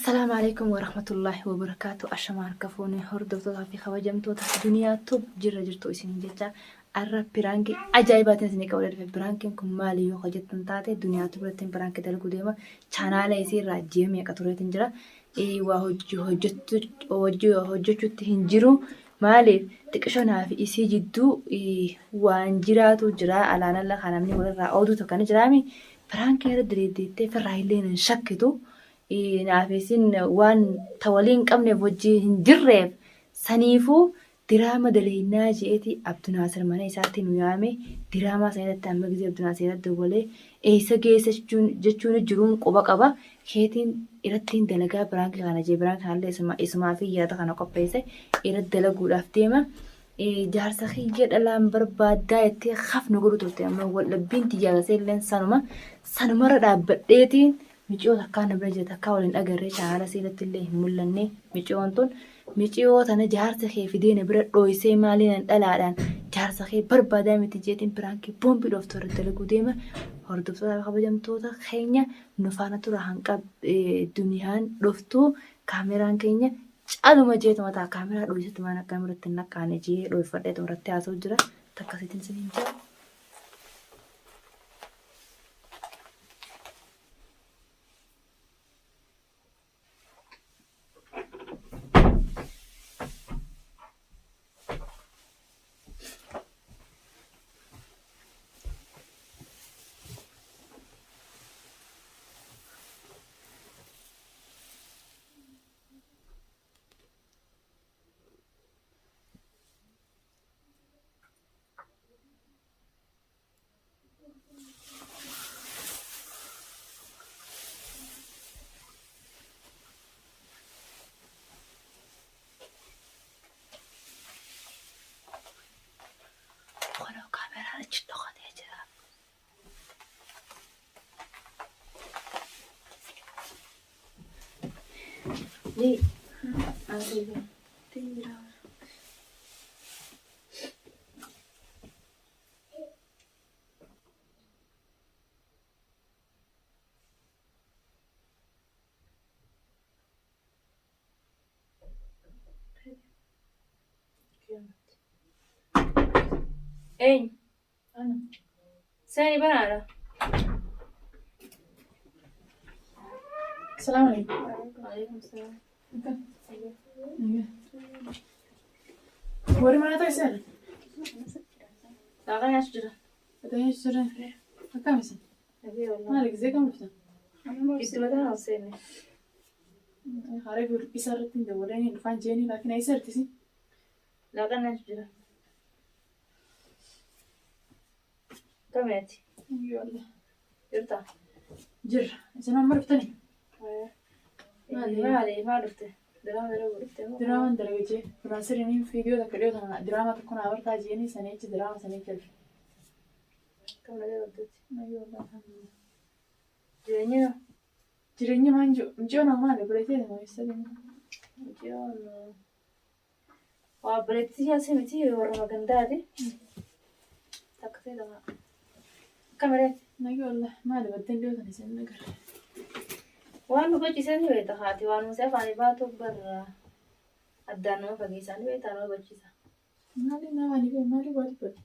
السلام عليكم ورحمة الله وبركاته. أشمار كفوني هردوتو في خوجمتو الدنيا توب جرتو إسنين جتا الرب برانكي أجايبات إسنين كولد في برانكي كم مالي يو خجتن تاتي الدنيا تبرتين برانكي دلقو ديما channel إسي راجيم يكتوريتن جرا إيه وهجتو تهنجرو مالي تكشونا في إسي جدو إيه وانجراتو جرا على نلا خانمني ولا أودو تكاني جرامي برانكي ردريدي في الرايلين شكتو نافيسين وان تولين قمنا بوجي هنجرب سنيفو دراما دلينا جيتي عبد الناصر منا يساتي نيامي دراما سيدة تامك زي عبد الناصر دولي إيسا جيسا جتشون جرون قبا قبا كيتين إرتين دلقا برانك غانا جي برانك هالي اسما في يادا غانا قبيسي إرت دلقو لافتيما جارسا خيجر ألام بربادا يتي خاف نقولو توتي أما ولبين تجارسي لين سانوما ردا بديتين ميجيو تكان برجة تكاولين أجرّيش على سيرة الله ملني ميجيو أنتون ميجيو تنا جهارت خي في دين برد رويسي مالين الألعان جهارت خي بربا دام تجيتين برانكي بوم بدفتر تلقو ديما هردفتر خبجم توتا خينيا نفانا ترى هنكا دنيان رفتو كاميران كينيا أدو ما جيت ماتا كاميرا رويست مانا كاميرا تنا كاني جي روي فرد تمرتي عصو جرا تكاسيتين سنين جا خلو كاميرا رجل دخل يا جرا ليه؟ أنا تيجي إيه أنا سامي بنانا السلام عليكم. وعليكم السلام. وري ما تيسر. لا غير أشجره. تيسر. كم سنة؟ أبي والله. مالك زي كم سنة؟ كنت بدأنا وصلنا. خارج يسرتين دورين فان جيني لكن أي سرتي؟ لا غير أشجره. كم يأتي؟ أي والله. يرتاح. جر. إذا ما مرفتني. ما عرفته. دراما درجة. فرنسيين فيديو ذاك اليوم أنا دراما تكون عبارة جيني سنة دراما سنة كلف. كم لدي ردت؟ أي والله الحمد لله. جرينيو. جريني ما نجو نعمل بريتين ما يستدين. نجو. وبريتي يا سمتي ورا مقندادي. تكفي ده. كم رأيت؟ أي والله ما أدري بدين اليوم أنا سنة نقر. وأنا بجي سنة بيت خاتي وأنا مسافر أنا باتو برا الدانو فجيسان بيت أنا بجيسا. مالي وادي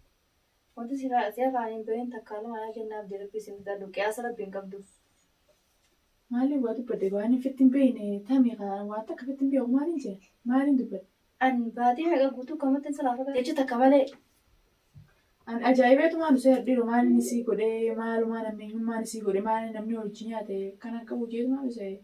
وأنت سيفا أنا بين تكالم أنا جناب ديرك بسم الله لو كأسرة بين كبدو. مالي وادي بدي وأنا فتن بين تامي غا واتك فتن بيه ومالي جل مالي دبل. أن بعدين هذا قلتو كم تنسى لافك. تيجي تكمله. أن أجايبه ما نسير ديرو مالي نسي كده مالو ما نمني ما نسي كده مالي نمني ورجيني كان كوجيد ما بسه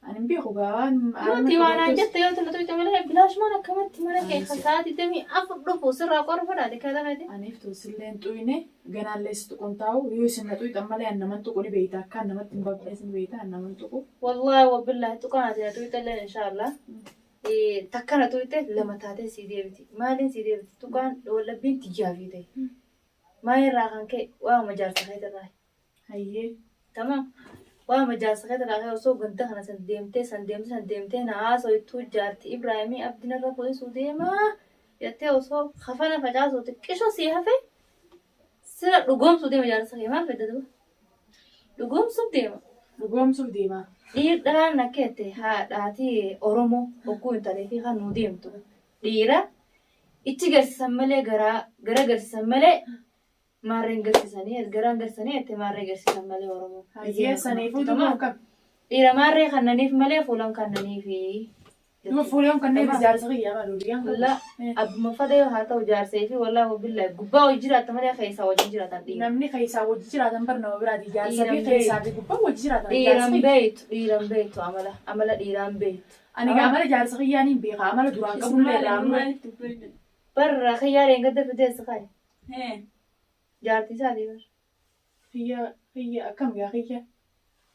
أنا بيخو قاوان ما تيوانا جت يوم تلتوي تمله بلاش ما نكمت ما نكى خساتي تمي أفضل فوسر راقور فلا كذا هذه. أنا يفتوسل لين توينه جنا لست كنتاو يوسن توي تمله أن من تقولي بيتا كان نمت تبغى اسم بيتا أن من تقول. والله وبالله تكون توي تلا إن شاء الله. تكنا توي تل لما تاتي سيدي بتي مالين سيدي بتي تكون ولا بنت جافي تي. ما يراهن كي وما جالس هيدا راي. هيه. تمام. وما جالس هيدا راي وسوق انتهنا سندمتي ناس ويتو جارتي إبراهيمي أبدنا ربوي سودي ما يتى وسوق خفنا فجأة صوتك إيش أصيها في؟ سر رقم سودي ما جالس هي ما في ده. رقم سودي ما. رقم سودي ما. dhiirdhaan nakkeette haadhaatii Oromoo hogguu hin talee fi kan nu deemtu dhiira itti garsiisan malee gara garsiisan malee maarreen garsiisanii garaan garsiisanii itti maarree garsiisan malee Oromoo. Hayyeessaniifuu dumaa kam. Dhiira maarree kannaniif malee fuulan kannaniifi. Duma fuulaan kanneen ijaarsa qiyyaa malu diyan. Walla abbuma fadee haa ta'u jaarsee fi wallaahi wabillahi gubbaa hojii jiraatan malee keessaa wajjin jiraatan dhiira. Namni keessaa hojii jiraatan barnama biraati ijaarsa fi keessaa fi gubbaa hojii jiraatan. Dhiiran beektu amala dhiiraan beektu. Ani amala ijaarsa qiyyaa ni beeka amala duraan qabullee irraa barra qiyyaa reengadda fideessa kaayi. Jaartii isaatii barra. Qiyya akkam yaa qiyya.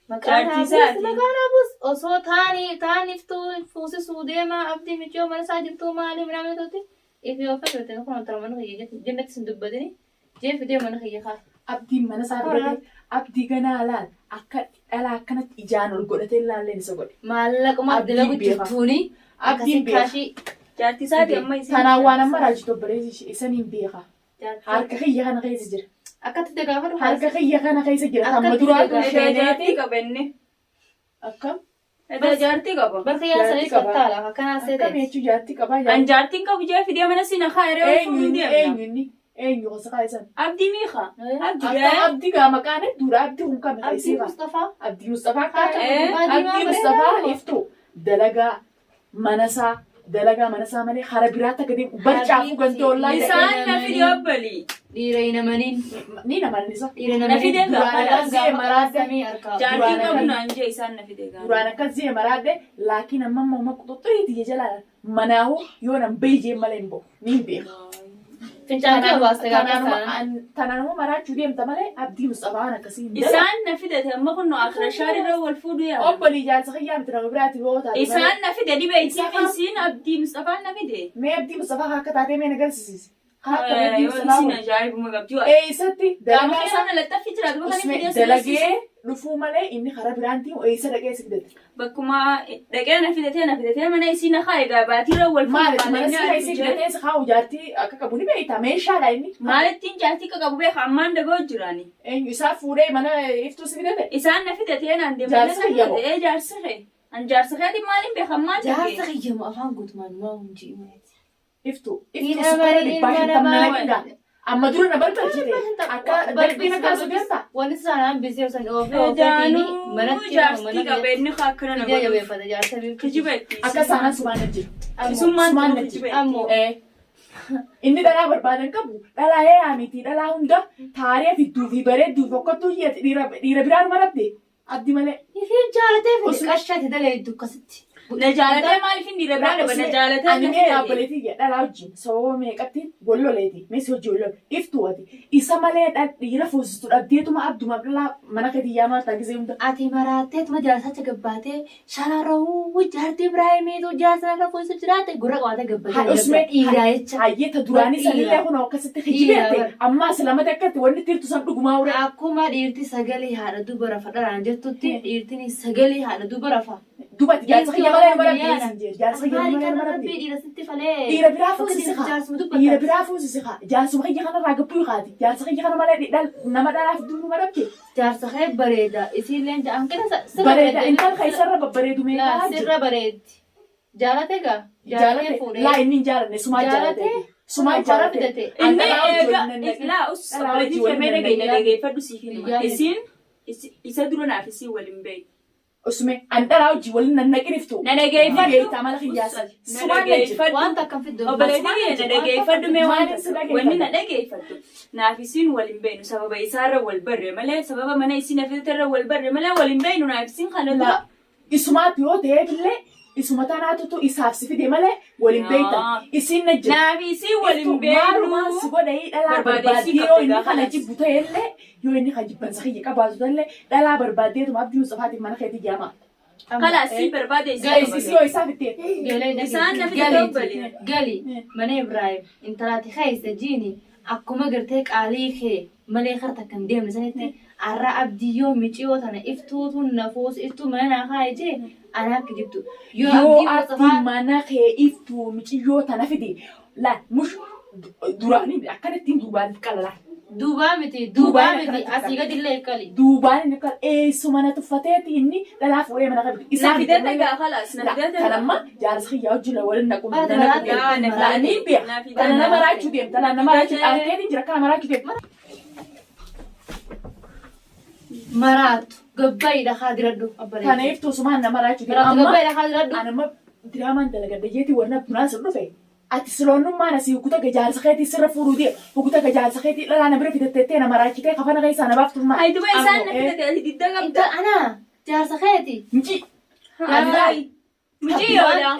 Maqaan abus osoo taaniftuu fuusisuu deemaa abdii michoo mana isaa jirtuu maali midhaan ta'utti ifi ofii fedhate kun antara mana kiyya jennatti sin dubbatini jee fidee mana kiyya kaa. Abdiin mana isaa godhate abdii ganaa laal akka dhalaa akkanatti ijaan ol godhatee ilaalleen isa godhe. Maallaquma abdila guddattuuni abdiin kaashii jaartii isaatii amma isin. Kanaan waan amma raajii obboleessi isaniin beeka. Harka kiyya kana keessa jira. Akkatti dagaafadhu. Harka kiyya kana keessa jira. Amma duraa jaartii qabenne. Akkam? Edaa jaartii qaba. Bakka yaasanii fattaala akkanaa seete. Akkam jechuun jaartii qaba. An jaartiin qabu jee fidee mana si nakaa yeroo fuudhu deemna. Eenyu gosa kaa'isan? Abdii miiqa? Abdii gaa maqaan dura abdii kun kame Abdii Mustafaa. Abdii Mustafaa kaa'e. Abdii Mustafaa iftu dalagaa manasaa malee hara biraatti akka deemu barcaafu gantoollaa. Isaan na fidee obbolii. Dhiira hinamaniin. Ni namanisa. Dhiira Na fidee hinamaniin. Maraatanii harkaa. Jaartii qabu naan jee isaan na fidee gaana. Duraan akkas jee maraadde laakiin amma mamma quxuxxuuti jee jalaala. Manaahu yoo nan beeyjee malee hin bo'u. Ni hin beeku. Fincaanii obaasta gaafa Tanaanuma maraachuu deemta malee abdii Mustafaan akkasii hin Isaan na fidate amma kun akira shaarirra wal fuudhu yaa. Obbolii ijaarsa kiyyaa miti nama biraati boo taate. Isaan na fide dhibee ittiin isiin abdii Mustafaan na fide. Mee abdii Mustafaa akka taatee mee na garsiisi. Isin ajaa'ibuma qabdi. Eessatti Gaafa isaan lattaffi jiraatu bakka inni fidee dalagee dhufuu malee inni karaa biraantiin eessa dhaqee si fidate. Bakkuma dhaqee na fidatee mana isiin akaa egaa baatiirra wal Maaliif mana si keessi fidatee si haa jaartii akka qabu ni beektaa meeshaadha inni. Maalittiin jaartii qabu beeka ammaan dagoo jiraani. Eenyu isaa fuudhee mana iftuu si fidate. Isaan na fidatee naan deemee jaarsiree. An jaarsireeti maaliin beeka ammaan dagee. jaarsa kiyyamu afaan guutumaan maa hunjii Iftuu sukkara dhibbaa hin tamnaa amma dura na balbalchite akka darbiin akka sugeessa. Wanti isaanaan bisee san oofee Daanuu jaartii qabeenyi akkana nama jabeeffata jaarsa beeku. kijibeetti. Akka isaanaan sumaan jiru. Isummaan Sumaan nama jiru. kijibeetti. Ammoo Inni dhalaa barbaadan qabu dhalaa yaamiti dhalaa hunda taaree fidduu fi bareedduu fokkattuu dhiira biraan maratti abdi malee. ifiin jaalatee fi qashati daleeddu akkasitti. Na jaalatee maaliif hin dhiira biraa dhaba na jaalatee Ani na mee fidate. dhaabbileetii dhalaa wajjin sababa meeqatti golloleeti meesii hojii gollolee iftuu ati isa malee dhiira fuusistu dhabdeetuma abduma dhalaa mana kadiyyaa maal taasisee hunda. Ati maraatteetuma jaarsacha gabbaatee shararawuu jaartii Ibraahimiitu jaarsa fuusisu jiraate gurra qabaatee gabbaatee. Usmee dhiiraa jecha. Hayyeeta duraanii sanillee kun akkasitti hijibeette ammaa silama takkatti wanni tirtu san dhugumaa ure. Akkuma dhiirti sagalee haadha dubara fadharaan jettutti dhiirtiin sagalee haadha dubara fa. Dubatti jaarsa kiyya malee maratti jaarsa kiyya Maali malee kana maratti. rabbii dhiira sitti falee. Dhiira biraa fuusisi haa. Jaarsuma Dhiira dubbata. biraa fuusisi haa. Jaarsuma kiyya kanarraa gabbuu haati. Jaarsa kiyya kana malee nama dhalaaf duuba marakke. Jaarsa kee bareeda isiillee ja'an kina Bareeda intal keessarra babbareedu meeqaa jiru. sirra bareeddi. Jaalate gaa. Jaalate laa inni hin jaalanne sumaa jaalate. Sumaa jaalate. Inni eega laa sabaleetii firmee dhageeffadhu siif hima. Isiin isa dura naaf isii waliin beeku. Usme an dhalaa hojii waliin nan naqiniftu. Na dhageeffadhu. Geettaa mala kiyyaasa. Sumaan dhageeffadhu. Wanta akkam fiddu. Obboleettii na dhageeffadhu mee Maaliin si dhageeffadhu? wanni na dhageeffadhu. Naaf isiin waliin beeknu sababa isaarra wal barre malee sababa mana isiin afiitarra wal barre malee waliin beeknu naaf isiin kana dura. Isumaatti yoo ta'e illee isuma tanaatutu isaaf si fide malee waliin beektan. Isiin na jira. Naaf isiin waliin beeknu. Maalumaa si godhee dhalaa barbaaddee yoo inni kana jibbu ta'e illee yoo inni kan jibbansa kiyya qabaatu illee dhalaa barbaaddeetuma abdii Mustafaatiif mana keetii jaama. Kalaasii barbaade Isii yoo isaaf itti. Isaan na fide obbolee. Gali mana Ibraahim intalaati keessa jiini akkuma gartee qaalii kee malee karta kan deemne sanitti arra abdiyyoo miciyoo tana iftuutu nafuus iftuu mana naa kaa'e jee anaa akka jibtu. Yoo abdii mana kee iftuu miciyyoo tana fide laa mush duraanii akkanattiin duubaaniif qalalaa. Duubaa miti asii gadi illee eegali. Duubaan inni kan eessuma na tuffateeti inni dhalaa fuudhee mana qabu. Na fidate gaa khalaas na fidate. Kanamma jaarsa xiyyaa wajjin waliin naqu. Na Ni biya. Kana nama raachuu deemta. Nama raachuu arteetiin jira kana raachuu deemta. Maraatu gabbaayidha haa diradhu. Kana iftuu sumaan nama raachuu deemta. Gabbaayidha haa diradhu. Anamma diraamaan dalagadda jeetii warra bunaan sun dhufe. Ati siloonnummaan asii hukuta gajaarsa keetii sirra fuudhuu deema. Hukuta gajaarsa keetii dhalaa na bira fidattee nama raachitee kafana keessaa na baaftummaa. Hai duba isaan na fidate ati didda qabda. Ana jaarsa keeti. Miji. Miji yooda.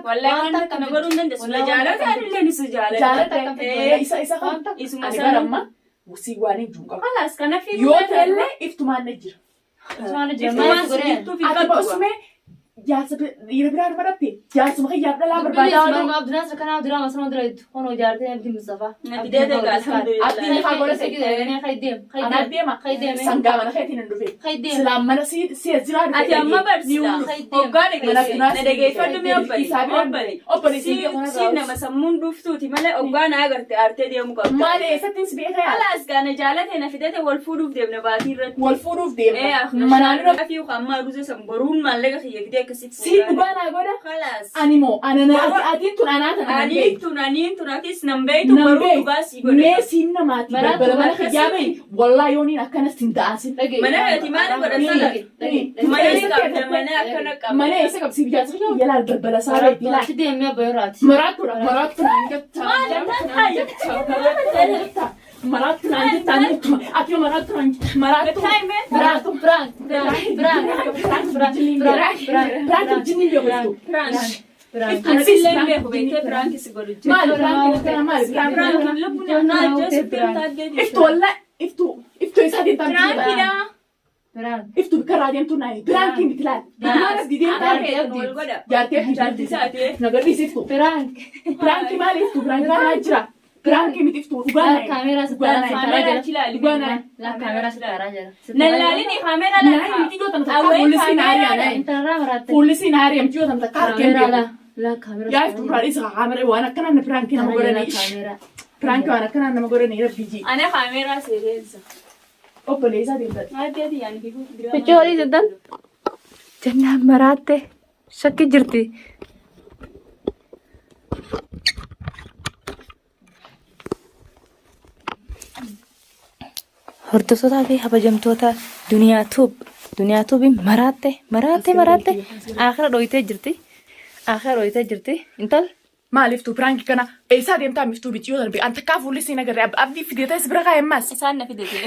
Wallahi wanta kana godhuun dandeessu. Na jaalata anillee ni su jaalata. Jaalata isa kan. Isuma Ani sana. baramma wasii waan hin juun qaba. Khalaas kana fi. Yoo ta'ellee iftumaan na jira. Ismaan Iftumaan jirma. jirtu fi Ati qabdu. ba'usume jaarsa dhiira biraa baratte jaarsuma kiyyaaf dhalaa barbaadaa. Marma abdunaa sakanaa abdunaa masnaa diraytu. Hono jaartee abdi Mustafa. Na fidate gaa alhamdulillah. Abdiin haa godhate. Khaydeem. Anaa deema. Sangaa mana keetiin hin dhufe. Khaydeem. Silaan mana si jiraa dhufe. Ati amma barsita. Hoggaa dhageesse. Na dhageeffadhu mee obbali. Obbali. Obbali si Si nama sammuun dhuftuuti malee hoggaa na agarte aartee deemu qabda. maali eessattiin si beekaa yaala. Khalaas gaa na jaalate na fidate wal fuudhuuf deemna baatii irratti. Wal fuudhuuf deema. Manaan dura fi hamma guze san boruun maallaqa kiyya fidee akkasitti si dhugaa naa godha. Khalaas. Ani moo atiin tun anaa tana nan beeku. Aniin tun akis nan beeytu Nan boruu beeku. dhugaa sii godhe. Mee siin namaati. Maraatu Balbala mana akkasii. kiyyaa beeyi. Wallaa yooniin akkanas hin ta'asin. Mana ati maal godhatan mana isa qabda mana akkana qabda. Mana eessa qabsiif jaarsa kiyyaa yalaal balbala isaa beeku. Laati deemee abbooraati. Maraatudha. Naan jetta. Maraattu naan jetta. Ati maraattu naan jetta. Maraattu. Piraank jinni beeku. Ansillee beeku beektee piraanki si godhu jira. Maali piraank Piraanki lubbuun naa jeesu deemtaagee iftu walla iftu isaa deemtaa Piraankiidha. iftu karaa deemtu naayi piraankiin biti laal maalas dideemtaa Wal godha. jaartee Saatee. nagarriis iftu piraanki maali iftu piraanki kanaa jira piraanki miti iftu dhugaa naayi Kaameeraa sittaaraa dhugaa naayi kaameeraa sittaaraa jira. Nallaalini kaamera naayi miti yoo tamta fuullisiin haariyaa naayi Intarraa maraatte. fuullisiin haariyaa miti yoo tamta kaarkeen Kaameeraa deemu laa kaameeraa. yaa iftu duraanis kaamera waan akkanaa na piraanki nama godhanii Kaameeraa. piraanki waan akkanaa nama godhanii rabbii Ana kaameraa seensa. obboleessaa deemtati. Addi addi yaani bifu. Fichoo olii jedhan. Jannaan maraatte shakki jirti. Hordoftootaa fi kabajamtoota duniyaa tuubiin maraatte akira dhoyitee jirti intal Maaliiftuu piraanki kana eessaa deemtaa miftuu biti yoo darbe anta kaa fuulli siin agarre abdii fideeta is bira kaa'emmaas. Isaan na fidate.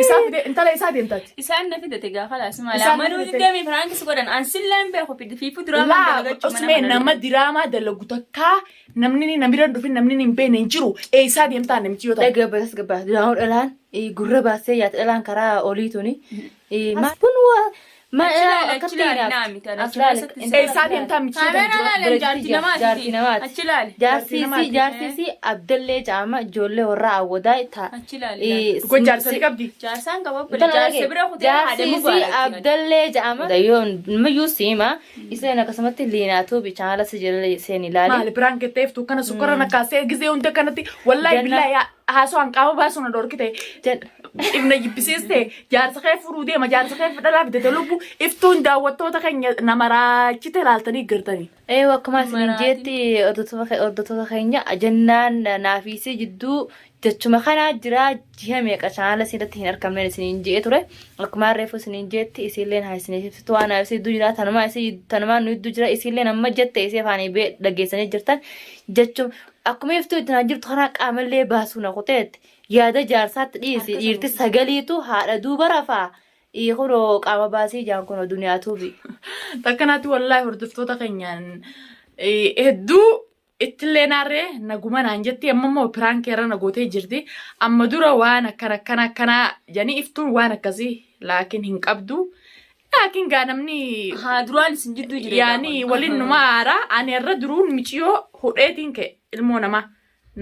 Isaa fide intala isaa deemtaati. Isaan na fidate gaafa laas maali. Isaan Amma na nuti fidate. deemi piraanki si godhan ansilleen beeku fi fuduraa Laa osumee nama diraamaa dalagu takkaa namni namira dhufin namni hin beekne hin jiru eessaa deemtaa namichi yoo ta'u. Dhaggeeffatas gabbaa diraamuu dhalaan gurra baasee yaata dhalaan karaa oliituni. Kun Eessaa deemtaa miti yoo ta'u. Jaarsisi Abdallee Caama ijoollee warra Awwadaa Kun jaarsanii qabdi. Jaarsaan qababbale jaarsa bira kutee haadha Jaarsisi Abdallee Caama yoon mayyuu siima iseen akkasumatti liinaatu bichaala si jala seen ilaali. Maali piraanki ta'eeftu kana sukkara nakkaasee gizee hunda kanatti wallaahi billaahi haasoo hanqaama baasuu na dhorkite. Ibna jibbisiiste jaarsa kee furuu deema jaarsa kee fidhalaa fidate lubbu iftuun daawwattoota keenya nama raachite ilaaltanii gartanii. Akkuma isiniin jeetti hordoftoota keenya jennaan naafisii jidduu jechuma kanaa jira ji'a meeqa chaanala isinitti hin argamne isiniin jee ture. Akkuma reefu isiniin jeetti isinilleen haa isiniif waan naafisii jidduu jira tanumaan nu jidduu jira isinilleen amma jette isii afaanii dhageessanii jirtan jechuma akkuma iftuu itti jirtu kanaa qaamallee baasuu na kuteetti. Yaada jaarsaatti dhiisi dhiirti sagaliitu haadha duuba rafaa kunoo qaama baasii jaan kunoo duniyaa tuubi. Takkanaatti wallaahi hordoftoota keenyaan hedduu ittillee naarree naguma naan jetti amma immoo piraanki irra nagootee jirti. Amma dura waan akkanaa janii iftuun waan akkasii laakiin hin qabdu. Laakiin gaa namni haa duraan isin jidduu jira. yaani waliin numa aaraa ani irra duruun miciyoo hudheetiin ka'e ilmoo namaa.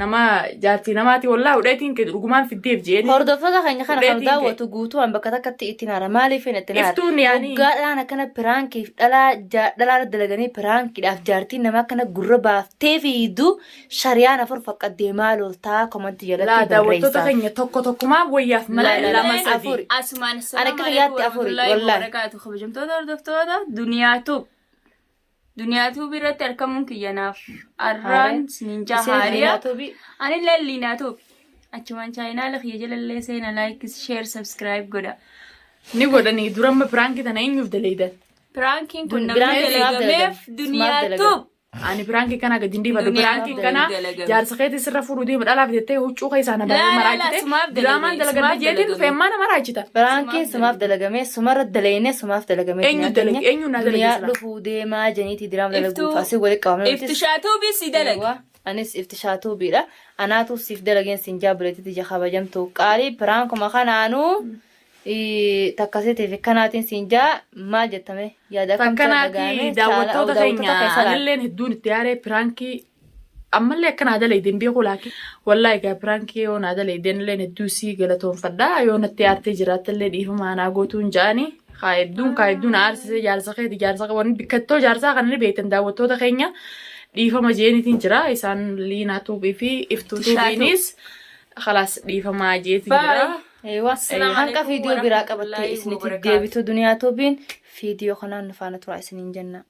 nama jaartii namaati wallaa hudheetiin kee dhugumaan fiddeef jeeni. Hordoftoota keenya kana kan daawwatu guutumaan bakka takkatti itti naara maaliif hin itti naara? Iftuun yaani. Dhugaadhaan akkana piraankiif dhalaa dalaganii piraankiidhaaf jaartiin nama akkana gurra baaftee fiidu shari'aan afur faqqaddee maal ooltaa komantii jalatti barreessaa. Daawwattoota keenya tokkummaa wayyaaf malee lama sadii. Asumaan Ani akka yaatti afuri wallaahi. Kabajamtoota hordoftoota duniyaatu biratti argamuun kiyyanaaf arraan ninjaa haariyaa ani lalliinaatu achumaan chaayinaala kiyya jalallee seena laayikis sheer sabskiraayib godha ni godhanii duramma piraankii tana eenyuuf daleeydan piraankiin kun namni dalagameef duniyaatu ani piraankii kana gadi ndiifadhu piraankii kana jaarsa keetii sirra fuudhuu deema dhalaaf jettee huccuu keessaa na baay'ee maraachite diraamaan dalagamee jeetiin feemmaa na maraachita Piraankiin sumaaf dalagamee sumarra daleeyne sumaaf dalagamee eenyu na duniyaa dalageessa dhufuu deemaa janiitii diraam dalaguuf asii walitti qabamee iftishaatu bisi dalaga anis iftishaatu biidha anaatu siif dalageen siin jaabuleetitti ija kabajamtu qaalii piraankuma kanaanuu takkasiitiif kanaatiin siin jaa maal jettame yaada akkamtu fakkanaati daawwattoota keenya anilleen hedduun itti yaaree piraankii ammallee akka naa daleeyden beeku laaki wallaahi egaa piraankii yoo naa daleeyden illeen hedduu sii galatoonfadhaa yoo natti yaartee jiraattallee dhiifama anaa gootuun ja'anii kaayedduun aarsisee jaarsa keeti jaarsa qaban bikkattoo jaarsaa kan inni beektan daawwattoota keenya dhiifama jeenitiin jira isaan liinaa tuubii fi iftuu tuubiinis khalaas dhiifama jeetiin jira. Hanqa viidiyoo biraa qabattee isinitti deebitu duniyaa tuubiin viidiyoo kanaan nufaana turaa isiniin jenna.